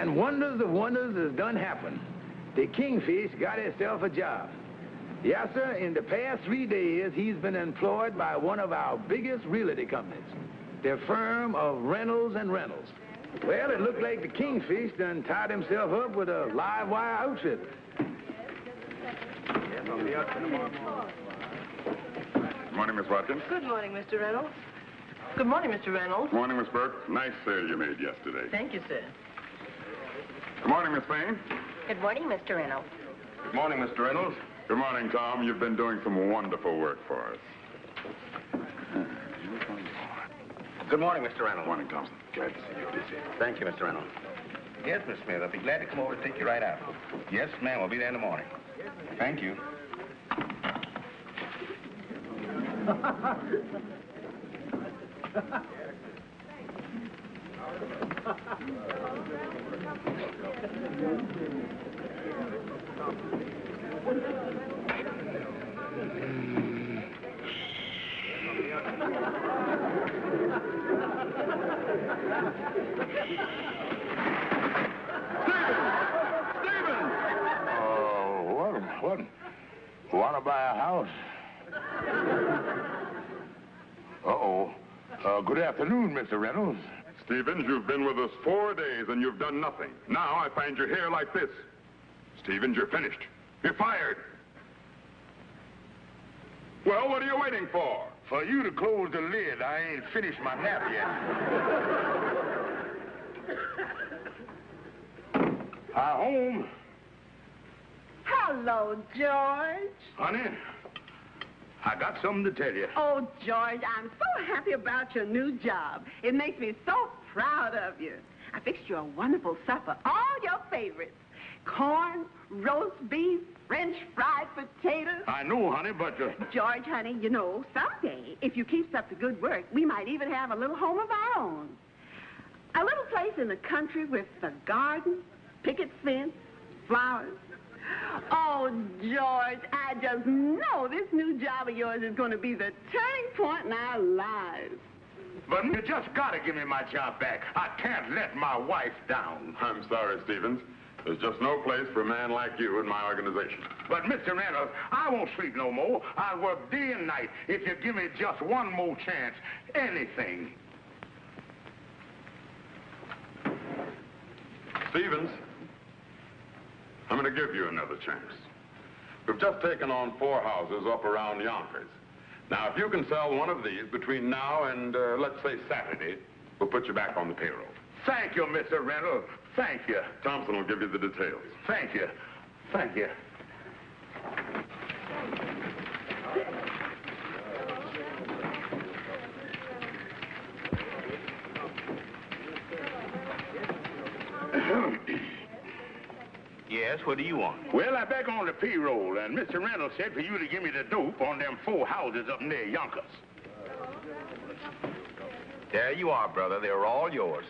And wonders of wonders has done happened. The Kingfish got himself a job. Yes, sir, in the past 3 days, he's been employed by one of our biggest realty companies, the firm of Reynolds and Reynolds. Well, it looked like the Kingfish done tied himself up with a live wire outfit. Yes, I'll be out tomorrow morning. Good morning, Miss Watkins. Good morning, Mr. Reynolds. Good morning, Mr. Reynolds. Good morning, Miss Burke. Nice sale you made yesterday. Thank you, sir. Good morning, Miss Payne. Good morning, Mr. Reynolds. Good morning, Mr. Reynolds. Good morning, Tom. You've been doing some wonderful work for us. Good morning, Mr. Reynolds. Good morning, Thompson. Glad to see you busy. Thank you, Mr. Reynolds. Yes, Miss Smith, I'll be glad to come over and take you right out. Yes, ma'am, I'll be there in the morning. Thank you. Want to buy a house? Uh-oh. Good afternoon, Mr. Reynolds. Stevens, you've been with us 4 days and you've done nothing. Now I find you here like this. Stevens, you're finished. You're fired. Well, what are you waiting for? For you to close the lid. I ain't finished my nap yet. Hi, home. Hello, George. Honey, I got something to tell you. Oh, George, I'm so happy about your new job. It makes me so proud of you. I fixed you a wonderful supper, all your favorites. Corn, roast beef, French fried potatoes. I know, honey, but... George, honey, you know, someday, if you keep up the good work, we might even have a little home of our own. A little place in the country with a garden, picket fence, flowers. Oh, George, I just know this new job of yours is going to be the turning point in our lives. But you just got to give me my job back. I can't let my wife down. I'm sorry, Stevens. There's just no place for a man like you in my organization. But, Mr. Reynolds, I won't sleep no more. I'll work day and night if you give me just one more chance. Anything. Stevens, I'm going to give you another chance. We've just taken on 4 houses up around Yonkers. Now, if you can sell one of these between now and, let's say, Saturday, we'll put you back on the payroll. Thank you, Mr. Reynolds. Thank you. Thompson will give you the details. Thank you. Thank you. Yes, what do you want? Well, I'm back on the payroll, and Mr. Reynolds said for you to give me the dope on them 4 houses up near Yonkers. There you are, brother. They're all yours.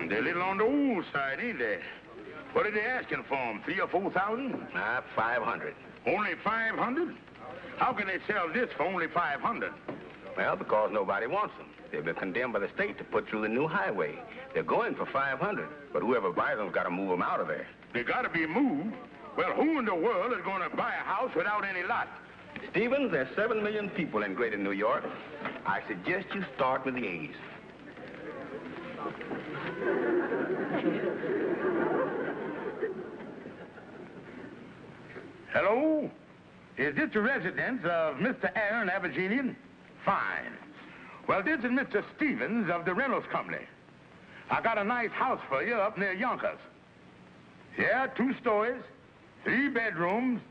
They're a little on the old side, ain't they? What are they asking for them, 3,000 or 4,000? 500. Only 500? How can they sell this for only 500? Well, because nobody wants them. They've been condemned by the state to put through the new highway. They're going for 500, but whoever buys them's got to move them out of there. They got to be moved. Well, who in the world is going to buy a house without any lot? Stevens, there's 7 million people in greater New York. I suggest you start with the A's. Hello? Is this the residence of Mr. Aaron Abergenian? Fine. Well, this is Mr. Stevens of the Reynolds Company. I got a nice house for you up near Yonkers. Yeah, 2 stories, 3 bedrooms.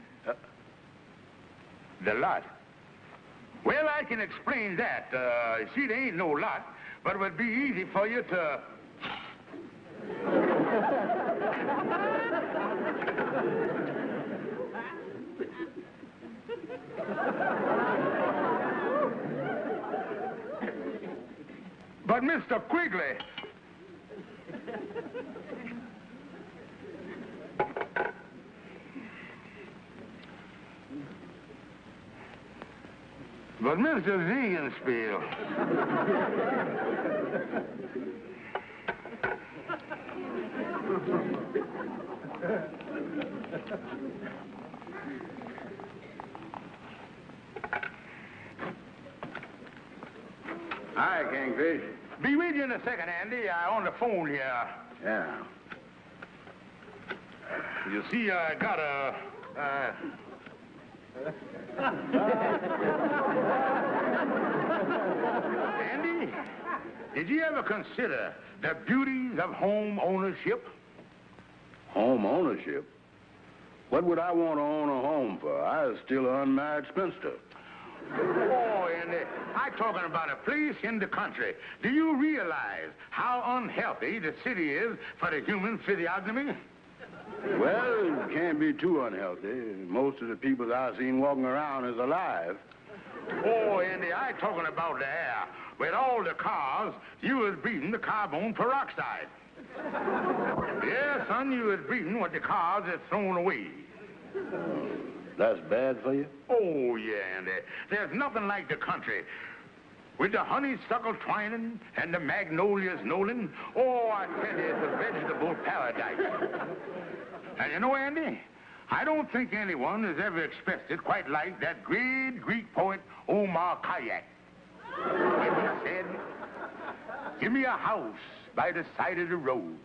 The lot. Well, I can explain that. See, there ain't no lot, but it would be easy for you to... But, Mr. Quigley... But Mr. Ziegenspiel... Hi, Kingfish. Be with you in a second, Andy. I on the phone here. Yeah. You see, I got a... Andy, did you ever consider the beauties of home ownership? Home ownership? What would I want to own a home for? I was still an unmarried spinster. Oh, Andy, I'm talking about a place in the country. Do you realize how unhealthy the city is for the human physiognomy? Well, it can't be too unhealthy. Most of the people I've seen walking around is alive. Oh, Andy, I'm talking about the air. With all the cars, you was breathing the carbon peroxide. Yeah, son, you was breathing what the cars have thrown away. That's bad for you? Oh, yeah, Andy. There's nothing like the country. With the honeysuckle twining and the magnolias knolling, oh, I tell you, it's a vegetable paradise. And you know, Andy, I don't think anyone has ever expressed it quite like that great Greek poet Omar Khayyam. When he said, give me a house by the side of the road,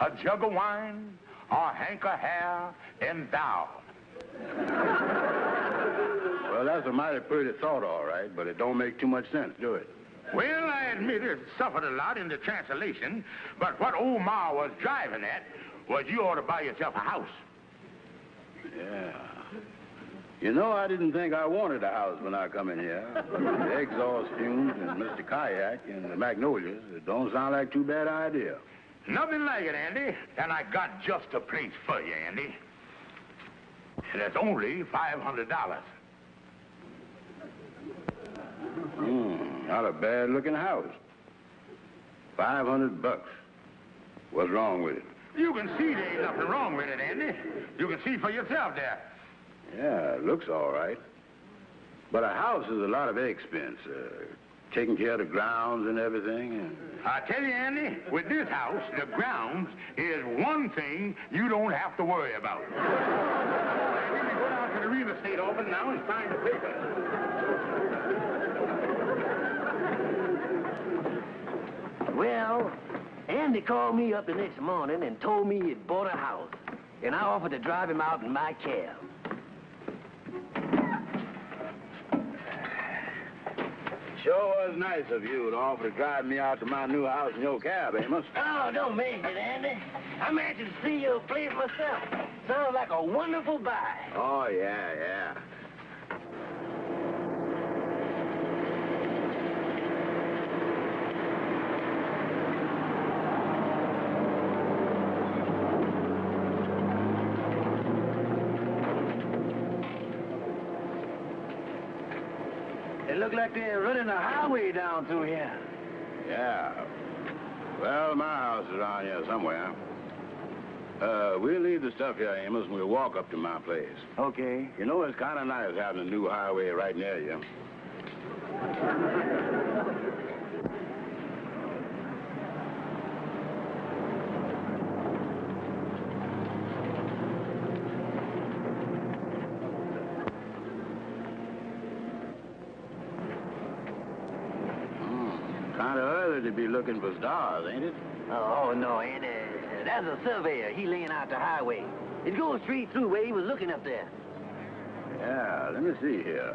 a jug of wine, a hank of hair, and thou. Well, that's a mighty pretty thought, all right, but it don't make too much sense, do it? Well, I admit it suffered a lot in the translation, but what Omar was driving at was you ought to buy yourself a house. Yeah. You know, I didn't think I wanted a house when I come in here. But the exhaust fumes and Mr. Kayak and the magnolias, it don't sound like too bad an idea. Nothing like it, Andy. And I got just a place for you, Andy. And it's only $500. Not a bad-looking house. $500. What's wrong with it? You can see there ain't nothing wrong with it, Andy. You can see for yourself there. Yeah, it looks all right. But a house is a lot of expense. Taking care of the grounds and everything. And... I tell you, Andy, with this house, the grounds is one thing you don't have to worry about. Andy, we go down to the real estate office now and sign the paper. Well, Andy called me up the next morning and told me he'd bought a house. And I offered to drive him out in my cab. Sure was nice of you to offer to drive me out to my new house in your cab, Amos. Oh, don't mention it, Andy. I'm anxious to see your place myself. Sounds like a wonderful buy. Oh, yeah. It looked like they're running a highway down through here. Yeah. Well, my house is around here somewhere. We'll leave the stuff here, Amos, and we'll walk up to my place. Okay. You know, it's kind of nice having a new highway right near you. Kind of early to be looking for stars, ain't it? Oh, no, Andy. That's a surveyor. He laying out the highway. It goes straight through where he was looking up there. Yeah, let me see here.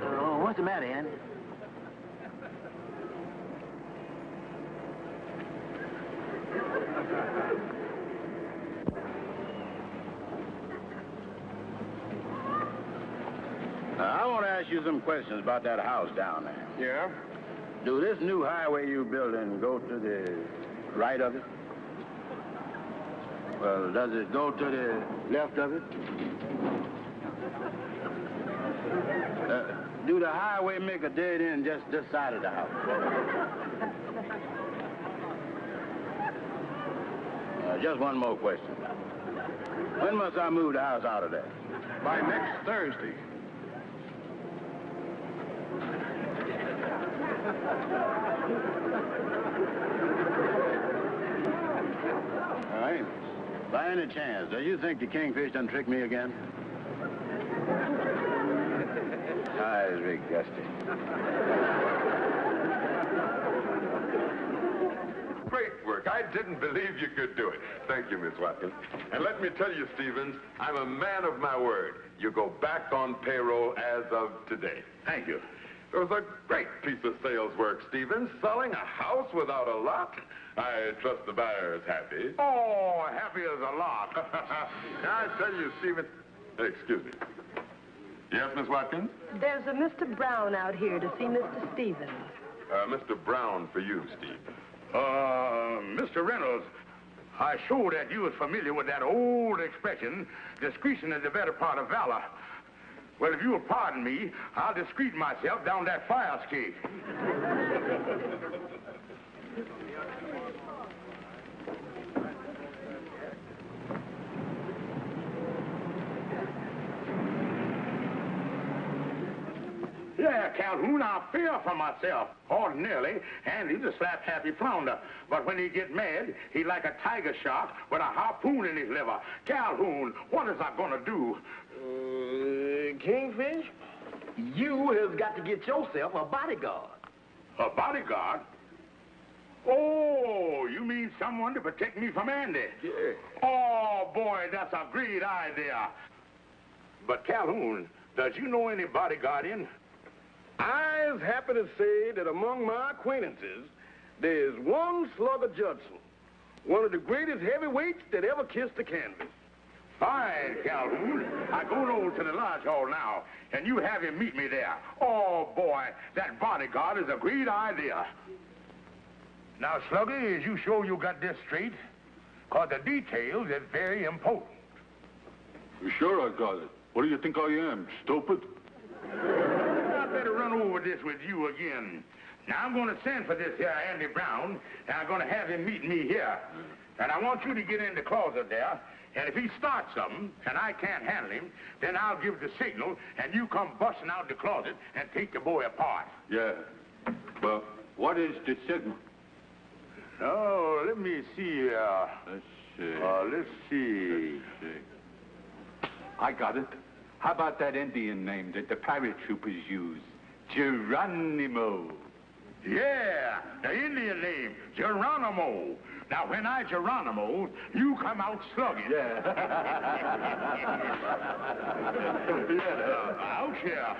Oh, what's the matter, Andy? I want to ask you some questions about that house down there. Yeah? Do this new highway you building go to the right of it? Well, does it go to the left of it? Do the highway make a dead end just this side of the house? Just one more question. When must I move the house out of there? By next Thursday. All right. By any chance, do you think the kingfish done tricked me again? Eyes Rick Gusty. Great work. I didn't believe you could do it. Thank you, Miss Watkins. And let me tell you, Stevens, I'm a man of my word. You go back on payroll as of today. Thank you. It was a great piece of sales work, Stevens. Selling a house without a lot. I trust the buyer is happy. Oh, happy as a lark. I tell you, Stevens... Excuse me. Yes, Miss Watkins? There's a Mr. Brown out here to see Mr. Stevens. Mr. Brown for you, Steve. Mr. Reynolds, I show that you was familiar with that old expression, discretion is the better part of valor. Well, if you will pardon me, I'll discreet myself down that fire escape. Yeah, Calhoun, I fear for myself. Ordinarily, Andy's a slap-happy flounder. But when he get mad, he like a tiger shark with a harpoon in his liver. Calhoun, what is I gonna do? Kingfish, you have got to get yourself a bodyguard. A bodyguard? Oh, you mean someone to protect me from Andy? Yeah. Oh, boy, that's a great idea. But Calhoun, does you know any bodyguarding? I is happy to say that among my acquaintances, there's one Slugger Judson, one of the greatest heavyweights that ever kissed the canvas. Fine, Calhoun. I go over to the lodge hall now, and you have him meet me there. Oh, boy, that bodyguard is a great idea. Now, Slugger, is you sure you got this straight? Because the details is very important. Sure I got it. What do you think I am, stupid? I better run over this with you again. Now, I'm going to send for this here Andy Brown, and I'm going to have him meet me here. And I want you to get in the closet there, and if he starts something, and I can't handle him, then I'll give the signal, and you come busting out the closet and take the boy apart. Yeah. But what is the signal? Oh, let me see. Let's see. Let's see. I got it. How about that Indian name that the pirate troopers use? Geronimo. Yeah, the Indian name, Geronimo. Now, when I Geronimo, you come out slugging. Yeah. Out here.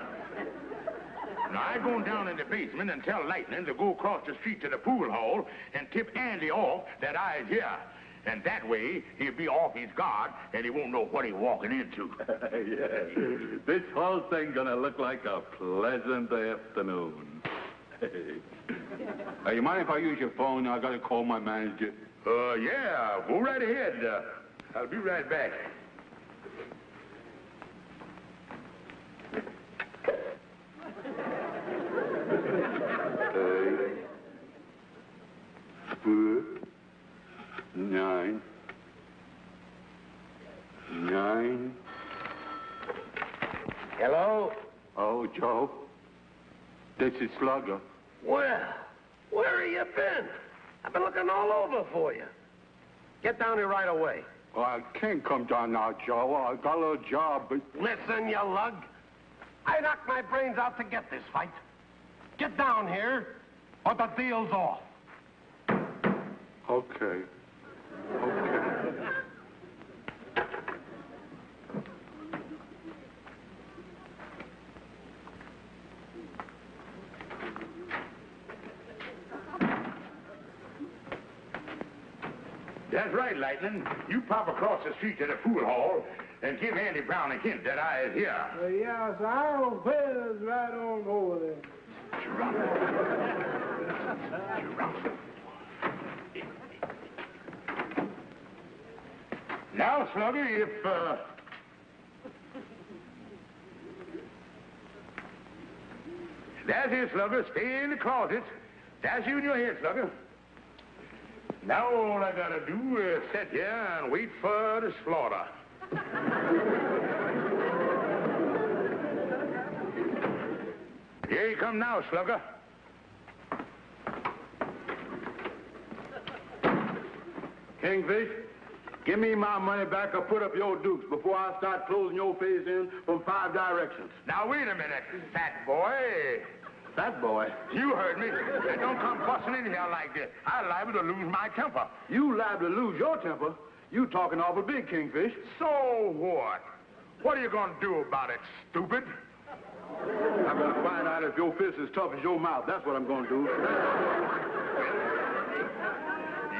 Now, I go down in the basement and tell Lightning to go across the street to the pool hall and tip Andy off that I is here. And that way, he'll be off his guard, and he won't know what he's walking into. Yeah. This whole thing gonna look like a pleasant afternoon. You mind if I use your phone? I gotta call my manager. Yeah, go right ahead. I'll be right back. Nine. Hello? Oh, Joe. This is Slugger. Well, where have you been? I've been looking all over for you. Get down here right away. Well, I can't come down now, Joe. I got a little job, but... Listen, you lug. I knocked my brains out to get this fight. Get down here, or the deal's off. Okay. That's right, Lightning. You pop across the street to the pool hall and give Andy Brown a hint that I is here. Yeah, so I'll pay us right on over there. Now, Slugger, That's it, Slugger. Stay in the closet. That's you in your head, Slugger. Now all I gotta do is sit here and wait for the slaughter. Here you come now, Slugger. Kingfish, give me my money back or put up your dukes before I start closing your face in from 5 directions. Now, wait a minute, fat boy. Fat boy? You heard me. And don't come busting in here like this. I'm liable to lose my temper. You liable to lose your temper? You talking awful big, Kingfish. So what? What are you going to do about it, stupid? I'm going to find out if your fist is tough as your mouth. That's what I'm going to do.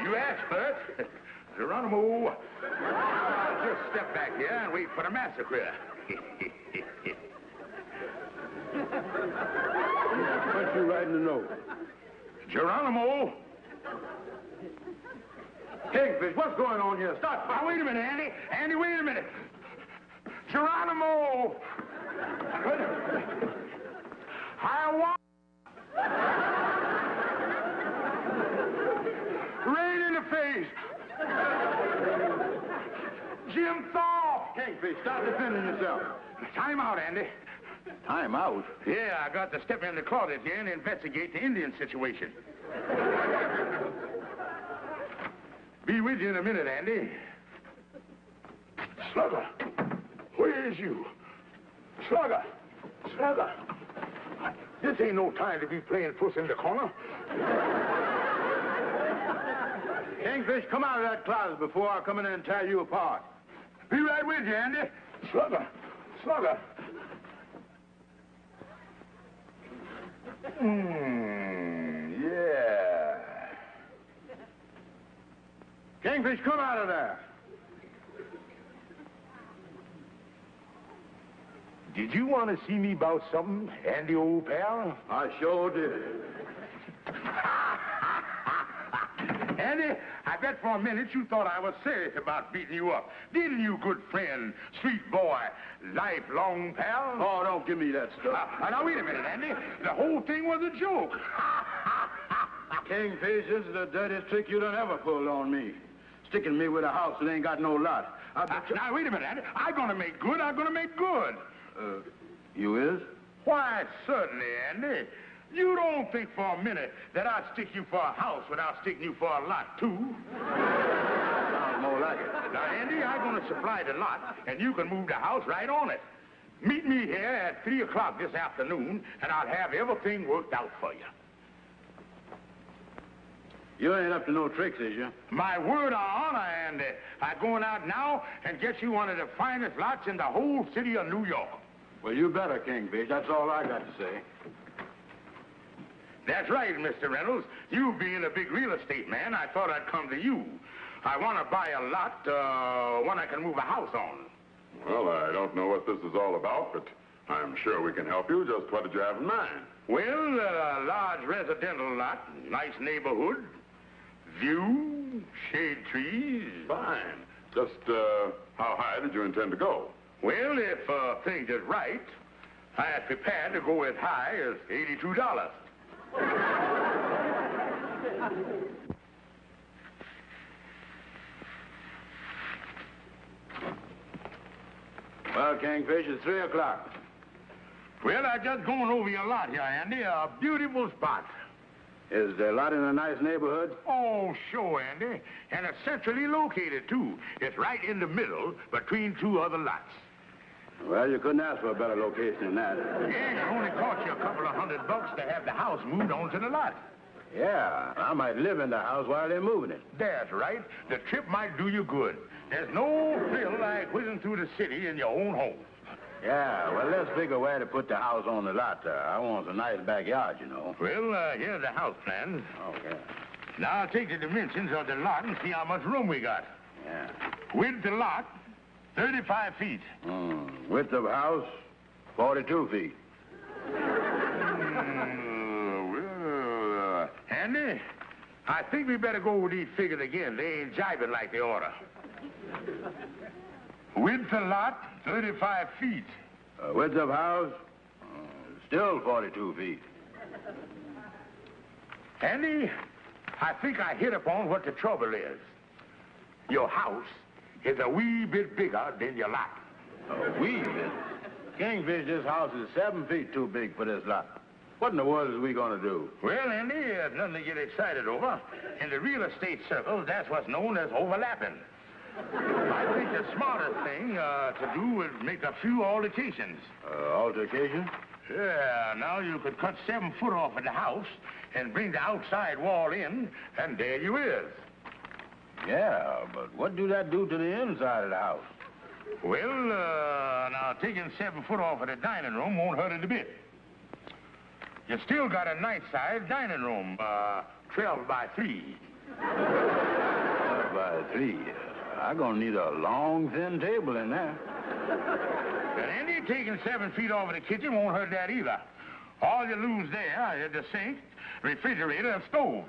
You asked first. Geronimo. I'll just step back here and wait for the massacre. Punch you right in the nose. Geronimo. Kingfish, what's going on here? Stop. Now, wait a minute, Andy. Andy, wait a minute. Geronimo. I want... Rain in the face. Jim Thorpe. Kingfish, stop defending yourself. Time out, Andy. Time out? Yeah, I got to step in the closet here and investigate the Indian situation. Be with you in a minute, Andy. Slugger, where is you? Slugger, Slugger. This ain't no time to be playing puss in the corner. Kingfish, come out of that closet before I come in and tear you apart. Be right with you, Andy. Slugger, Slugger. Yeah. Kingfish, come out of there. Did you want to see me about something, Andy, old pal? I sure did. Andy, I bet for a minute you thought I was serious about beating you up. Didn't you, good friend, sweet boy, lifelong pal? Oh, don't give me that stuff. Now, wait a minute, Andy. The whole thing was a joke. Kingfish, this is the dirtiest trick you done ever pulled on me. Sticking me with a house that ain't got no lot. Now, wait a minute, Andy. I'm going to make good. I'm going to make good. You is? Why, certainly, Andy. You don't think for a minute that I'd stick you for a house without sticking you for a lot, too. Sounds more like it. Now, Andy, I'm going to supply the lot, and you can move the house right on it. Meet me here at 3 o'clock this afternoon, and I'll have everything worked out for you. You ain't up to no tricks, is you? My word of honor, Andy. I'm going out now and get you one of the finest lots in the whole city of New York. Well, you better, Kingfish. That's all I got to say. That's right, Mr. Reynolds. You being a big real estate man, I thought I'd come to you. I want to buy a lot, one I can move a house on. Well, I don't know what this is all about, but I'm sure we can help you. Just what did you have in mind? Well, a large residential lot, nice neighborhood, view, shade trees. Fine. Just, how high did you intend to go? Well, if things is right, I'm prepared to go as high as $82. Well, Kingfish, it's 3 o'clock. Well, I just going over your lot here, Andy. A beautiful spot. Is the lot in a nice neighborhood? Oh, sure, Andy. And it's centrally located, too. It's right in the middle between 2 other lots. Well, you couldn't ask for a better location than that. Yeah, it only cost you a couple of $100 to have the house moved onto the lot. Yeah, I might live in the house while they're moving it. That's right. The trip might do you good. There's no thrill like whizzing through the city in your own home. Yeah, well, let's figure where to put the house on the lot. I want a nice backyard, you know. Well, here's the house plans. Okay. Now, I'll take the dimensions of the lot and see how much room we got. Yeah. Width the lot, 35 feet. Width of house, 42 feet. Andy, I think we better go with these figures again. They ain't jibing like they oughta. Width the lot, 35 feet. Width of house, still 42 feet. Andy, I think I hit upon what the trouble is. Your house is a wee bit bigger than your lot. A wee bit? Kingfish, this house is 7 feet too big for this lot. What in the world is we going to do? Well, Andy, nothing to get excited over. In the real estate circles, that's what's known as overlapping. I think the smartest thing to do is make a few altercations. Altercation? Yeah, now you could cut 7 foot off of the house and bring the outside wall in, and there you is. Yeah, but what do that do to the inside of the house? Well, now taking 7 foot off of the dining room won't hurt it a bit. You still got a nice-sized dining room, 12 by 3. 12 by 3? I'm going to need a long, thin table in there. And Andy, taking 7 feet off of the kitchen won't hurt that either. All you lose there is the sink, refrigerator, and stove.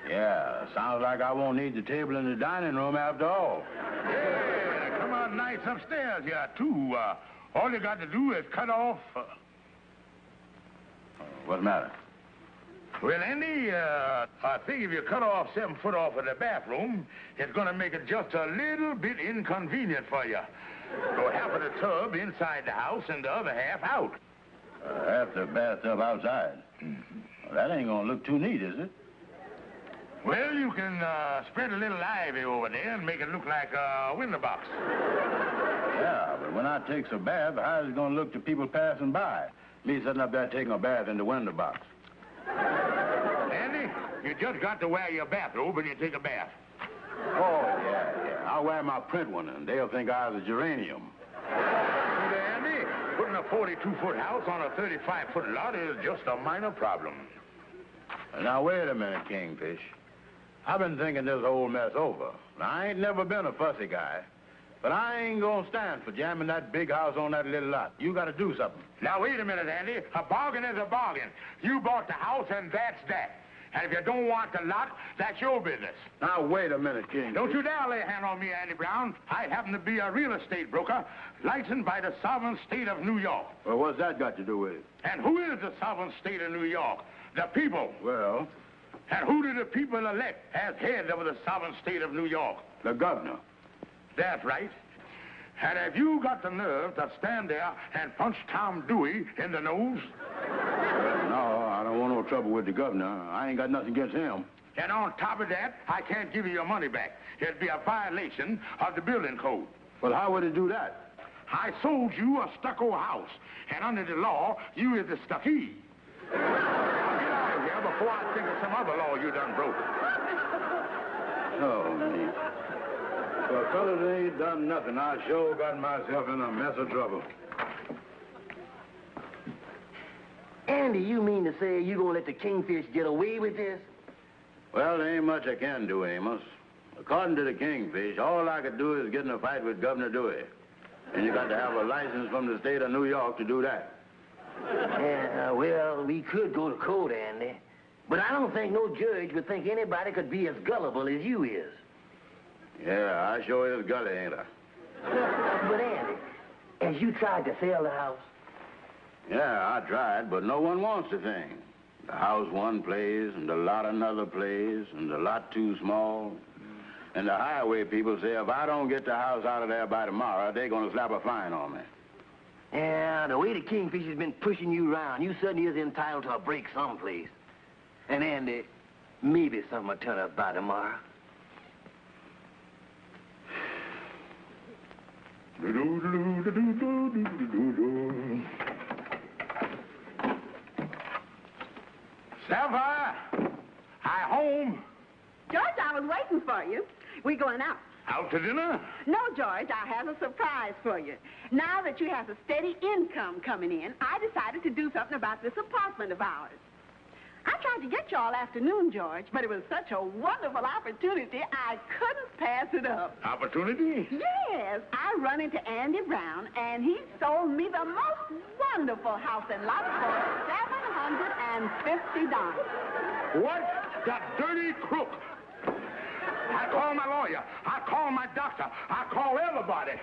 Yeah, sounds like I won't need the table in the dining room after all. Yeah, come on nice upstairs here, too. All you got to do is cut off... What's the matter? Well, Andy, I think if you cut off 7 foot off of the bathroom, it's going to make it just a little bit inconvenient for you. Go half of the tub inside the house and the other half out. Half the bathtub outside? Well, that ain't going to look too neat, is it? Well, you can spread a little ivy over there and make it look like a window box. Yeah, but when I takes a bath, how's it going to look to people passing by? Me sitting up there taking a bath in the window box. Andy, you just got to wear your bathrobe when you take a bath. Oh, yeah. I'll wear my print one, and they'll think I was a geranium. Andy, putting a 42-foot house on a 35-foot lot is just a minor problem. Now, wait a minute, Kingfish. I've been thinking this whole mess over. Now, I ain't never been a fussy guy, but I ain't gonna stand for jamming that big house on that little lot. You gotta do something. Now, wait a minute, Andy. A bargain is a bargain. You bought the house, and that's that. And if you don't want the lot, that's your business. Now, wait a minute, King. Don't you dare lay a hand on me, Andy Brown. I happen to be a real estate broker, licensed by the sovereign state of New York. Well, what's that got to do with it? And who is the sovereign state of New York? The people. Well... And who do the people elect as head of the sovereign state of New York? The governor. That's right. And have you got the nerve to stand there and punch Tom Dewey in the nose? No, I don't want no trouble with the governor. I ain't got nothing against him. And on top of that, I can't give you your money back. It'd be a violation of the building code. Well, how would it do that? I sold you a stucco house, and under the law, you is the stuckee. Now, get out of here before I think of some other law you done broke. Oh, me. Well, fellas ain't done nothing. I sure got myself in a mess of trouble. Andy, you mean to say you gonna let the Kingfish get away with this? Well, there ain't much I can do, Amos. According to the Kingfish, all I could do is get in a fight with Governor Dewey. And you got to have a license from the state of New York to do that. Yeah, well, we could go to court, Andy. But I don't think no judge would think anybody could be as gullible as you is. Yeah, I sure is gully, ain't I? But, Andy, has you tried to sell the house? Yeah, I tried, but no one wants the thing. The house one place, and the lot another place, and the lot too small. And the highway people say if I don't get the house out of there by tomorrow, they're going to slap a fine on me. Yeah, the way the Kingfish has been pushing you around, you certainly is entitled to a break someplace. And, Andy, maybe something will turn up by tomorrow. Sapphire, hi home. George, I was waiting for you. We going out? Out to dinner? No, George, I have a surprise for you. Now that you have a steady income coming in, I decided to do something about this apartment of ours. I tried to get you all afternoon, George, but it was such a wonderful opportunity, I couldn't pass it up. Opportunity? Yes, I run into Andy Brown, and he sold me the most wonderful house and lot for $750. What? That dirty crook. I call my lawyer. I call my doctor. I call everybody.